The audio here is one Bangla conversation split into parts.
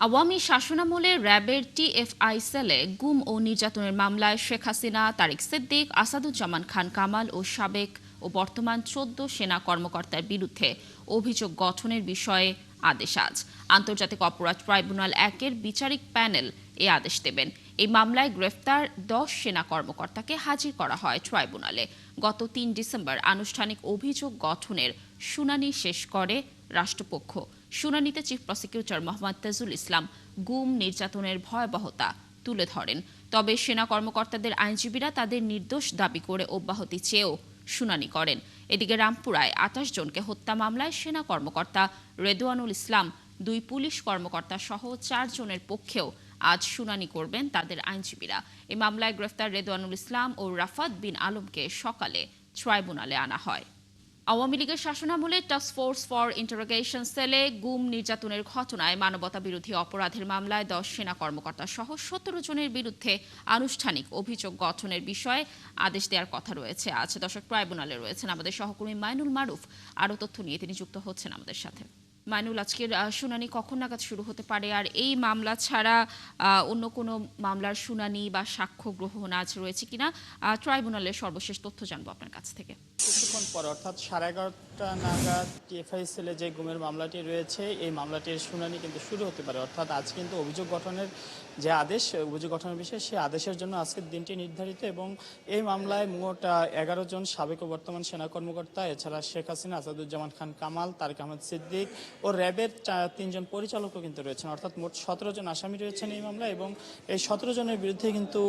আওয়ামী শাসনামলে র্যাবের টিএফআই সেলে গুম ও নির্যাতনের মামলায় শেখ হাসিনা, তারেক সিদ্দিক, আসাদুজ্জামান খান কামাল ও সাবেক ও বর্তমান ১৪ সেনা কর্মকর্তার বিরুদ্ধে অভিযোগ গঠনের বিষয়ে আদেশ আজ। আন্তর্জাতিক অপরাধ ট্রাইব্যুনাল ১-এর বিচারিক প্যানেল এ আদেশ দেবেন। এই মামলায় গ্রেফতার ১০ সেনা কর্মকর্তাকে হাজির করা হয় ট্রাইব্যুনালে। গত ৩ ডিসেম্বর আনুষ্ঠানিক অভিযোগ গঠনের শুনানি শেষ করে রাষ্ট্রপক্ষ। শুনানিতে চিফ প্রসিকিউটর মোহাম্মদ তাজুল ইসলাম গুম নির্যাতনের ভয়াবহতা তুলে ধরেন। তবে সেনা কর্মকর্তাদের আইনজীবীরা তাদের নির্দোষ দাবি করে অব্যাহতি চেয়েও শুনানি করেন। এদিকে রামপুরায় ২৮ জনকে হত্যা মামলায় সেনা কর্মকর্তা রেদওয়ানুল ইসলাম, ২ পুলিশ কর্মকর্তা সহ ৪ জনের পক্ষেও আজ শুনানি করবেন তাদের আইনজীবীরা। এই মামলায় গ্রেফতার রেদওয়ানুল ইসলাম ও রাফাত বিন আলমকে সকালে ট্রাইব্যুনালে আনা হয়। আওয়ামী লীগের শাসনামলে টাস্ক ফোর্স ফর ইন্টারোগেশন সেলে গুম নির্যাতনের ঘটনায় মানবতা বিরোধী অপরাধের মামলায় ১০ সেনা কর্মকর্তা সহ ১৭ জনের বিরুদ্ধে আনুষ্ঠানিক অভিযোগ গঠনের বিষয়ে আদেশ দেওয়ার কথা রয়েছে আজ। দর্শক, ট্রাইব্যুনালে রয়েছেন আমাদের সহকর্মী মাইনুল মারুফ। আরও তথ্য নিয়ে তিনি যুক্ত হচ্ছেন আমাদের সাথে। মাইনুল, আজকের শুনানি কখন নাগাদ শুরু হতে পারে, আর এই মামলা ছাড়া অন্য কোনো মামলার শুনানি বা সাক্ষ্য গ্রহণ আজ রয়েছে কিনা, ট্রাইব্যুনালের সর্বশেষ তথ্য জানবো আপনার কাছ থেকে। কিছুক্ষণ পর অর্থাৎ 11:30টা নাগাদ টিএফআই সেলে যে গুমের মামলাটি রয়েছে এই মামলাটির শুনানি কিন্তু শুরু হতে পারে। অর্থাৎ আজ কিন্তু অভিযোগ গঠনের যে আদেশ, অভিযোগ গঠনের বিষয়ে সেই আদেশের জন্য আজকের দিনটি নির্ধারিত এবং এই মামলায় মোট 11 জন সাবেক ও বর্তমান সেনা কর্মকর্তা, এছাড়া শেখ হাসিনা, আসাদুজ্জামান খান কামাল, তারেক আহমেদ সিদ্দিক ও র্যাবের ৩ জন পরিচালকও কিন্তু রয়েছেন। অর্থাৎ মোট 17 জন আসামি রয়েছেন এই মামলায় এবং এই 17 জনের বিরুদ্ধে কিন্তু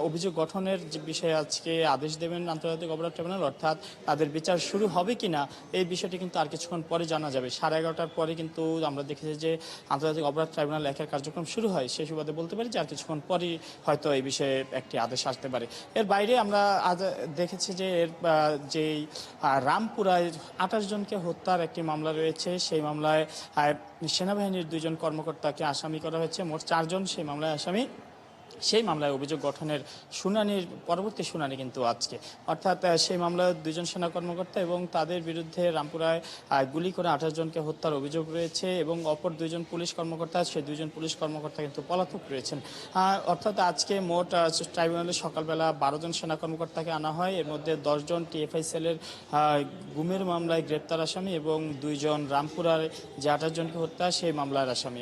অভিযোগ গঠনের যে বিষয়ে আজকে আদেশ দেবেন আন্তর্জাতিক অপরাধ ট্রাইব্যুনাল। অর্থাৎ তাদের বিচার শুরু হবে কিনা এই বিষয়টি কিন্তু আর কিছুক্ষণ পরে জানা যাবে। 11:30টার পরে কিন্তু আমরা দেখেছি যে আন্তর্জাতিক অপরাধ ট্রাইব্যুনাল ১-এর কার্যক্রম শুরু হয়। সেই সুবাদে বলতে পারি যে আর কিছুক্ষণ পরই হয়তো এই বিষয়ে একটি আদেশ আসতে পারে। এর বাইরে আমরা আজ দেখেছি যে এর যেই রামপুরায় ২৮ জনকে হত্যার একটি মামলা রয়েছে, সেই মামলায় সেনাবাহিনীর ২ জন কর্মকর্তাকে আসামি করা হয়েছে। মোট ৪ জন সেই মামলায় আসামি। সেই মামলায় অভিযোগ গঠনের শুনানির পরবর্তী শুনানি কিন্তু আজকে। অর্থাৎ সেই মামলায় ২ জন সেনা কর্মকর্তা এবং তাদের বিরুদ্ধে রামপুরায় গুলি করে ২৮ জনকে হত্যার অভিযোগ রয়েছে এবং অপর ২ জন পুলিশ কর্মকর্তা, সেই ২ জন পুলিশ কর্মকর্তা কিন্তু পলাতক রয়েছেন। অর্থাৎ আজকে মোট ট্রাইব্যুনালে সকালবেলা ১২ জন সেনা কর্মকর্তাকে আনা হয়। এর মধ্যে ১০ জন টিএফআই সেলের গুমের মামলায় গ্রেপ্তার আসামি এবং ২ জন রামপুরার যে ২৮ জনকে হত্যা সেই মামলার আসামি।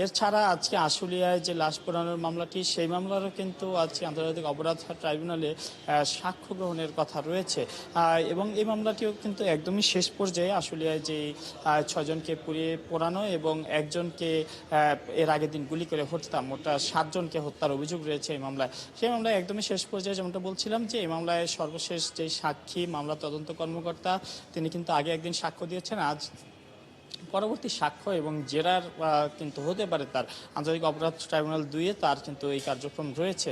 এছাড়া আজকে আশুলিয়ায় যে লাশ পোড়ানোর মামলাটি, সেই মামলারও কিন্তু আজকে আন্তর্জাতিক অপরাধ ট্রাইব্যুনালে সাক্ষ্য গ্রহণের কথা রয়েছে এবং এই মামলাটিও কিন্তু একদমই শেষ পর্যায়ে। আশুলিয়ায় যে ৬ জনকে পুড়িয়ে পোড়ানো এবং একজনকে এর আগের দিন গুলি করে হত্যা, মোট ৭ জনকে হত্যার অভিযোগ রয়েছে এই মামলায়। সেই মামলায় একদমই শেষ পর্যায়ে, যেমনটা বলছিলাম যে এই মামলায় সর্বশেষ যে সাক্ষী, মামলা তদন্ত কর্মকর্তা, তিনি কিন্তু আগে একদিন সাক্ষ্য দিয়েছেন। আজ পরবর্তী সাক্ষ্য এবং জেরার কিন্তু হতে পারে তার আন্তর্জাতিক অপরাধ ট্রাইব্যুনাল ২-এ তার কিন্তু এই কার্যক্রম রয়েছে।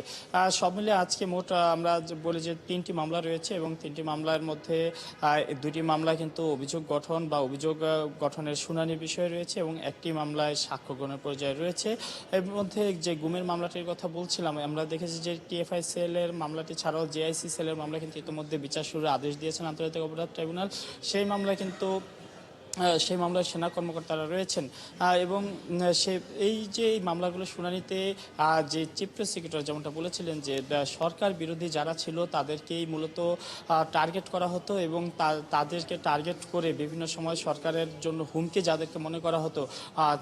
সব মিলে আজকে মোট আমরা বলি যে ৩টি মামলা রয়েছে এবং ৩টি মামলার মধ্যে ২টি মামলায় কিন্তু অভিযোগ গঠন বা অভিযোগ গঠনের শুনানির বিষয় রয়েছে এবং একটি মামলায় সাক্ষ্য গ্রহণের পর্যায়ে রয়েছে। এর মধ্যে যে গুমের মামলাটির কথা বলছিলাম, আমরা দেখেছি যে টিএফআই সেলের মামলাটি ছাড়াও জেআইসি সেলের মামলা কিন্তু ইতিমধ্যে বিচার শুরুর আদেশ দিয়েছেন আন্তর্জাতিক অপরাধ ট্রাইব্যুনাল। সেই মামলায় কিন্তু সেই মামলায় সেনা কর্মকর্তারা রয়েছেন এবং এই যে এই মামলাগুলো শুনানিতে যে চিফ প্রসিকিউটর যেমনটা বলেছিলেন যে সরকার বিরোধী যারা ছিল তাদেরকেই মূলত টার্গেট করা হতো এবং তাদেরকে টার্গেট করে বিভিন্ন সময় সরকারের জন্য হুমকি যাদেরকে মনে করা হতো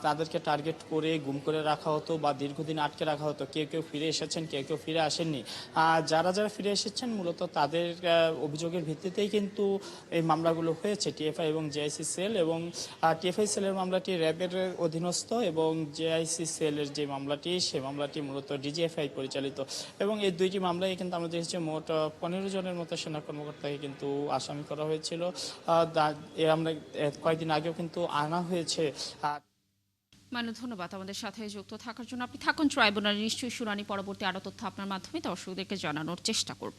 তাদেরকে টার্গেট করে গুম করে রাখা হতো বা দীর্ঘদিন আটকে রাখা হতো। কেউ কেউ ফিরে এসেছেন, কেউ কেউ ফিরে আসেননি। যারা যারা ফিরে এসেছেন মূলত তাদের অভিযোগের ভিত্তিতেই কিন্তু এই মামলাগুলো হয়েছে। টিএফআই এবং জেআইসি সেল এবং টিএফআই সেলের মামলাটি র্যাবের অধীনস্থ এবং জেআইসি সেলের যে মামলাটি, সেই মামলাটি মূলত ডিজিএফআই পরিচালিত এবং এই ২টি মামলায় কিন্তু আমরা দেখেছি মোট ১৫ জনের মতো সেনা কর্মকর্তাকে কিন্তু আসামি করা হয়েছিল। আমরা কয়েকদিন আগেও কিন্তু আনা হয়েছে। ধন্যবাদ আমাদের সাথে যুক্ত থাকার জন্য। আপনি থাকুন ট্রাইব্যুনালে, নিশ্চয়ই শুনানি পরবর্তী আরও তথ্য আপনার মাধ্যমে দর্শকদেরকে জানানোর চেষ্টা করব।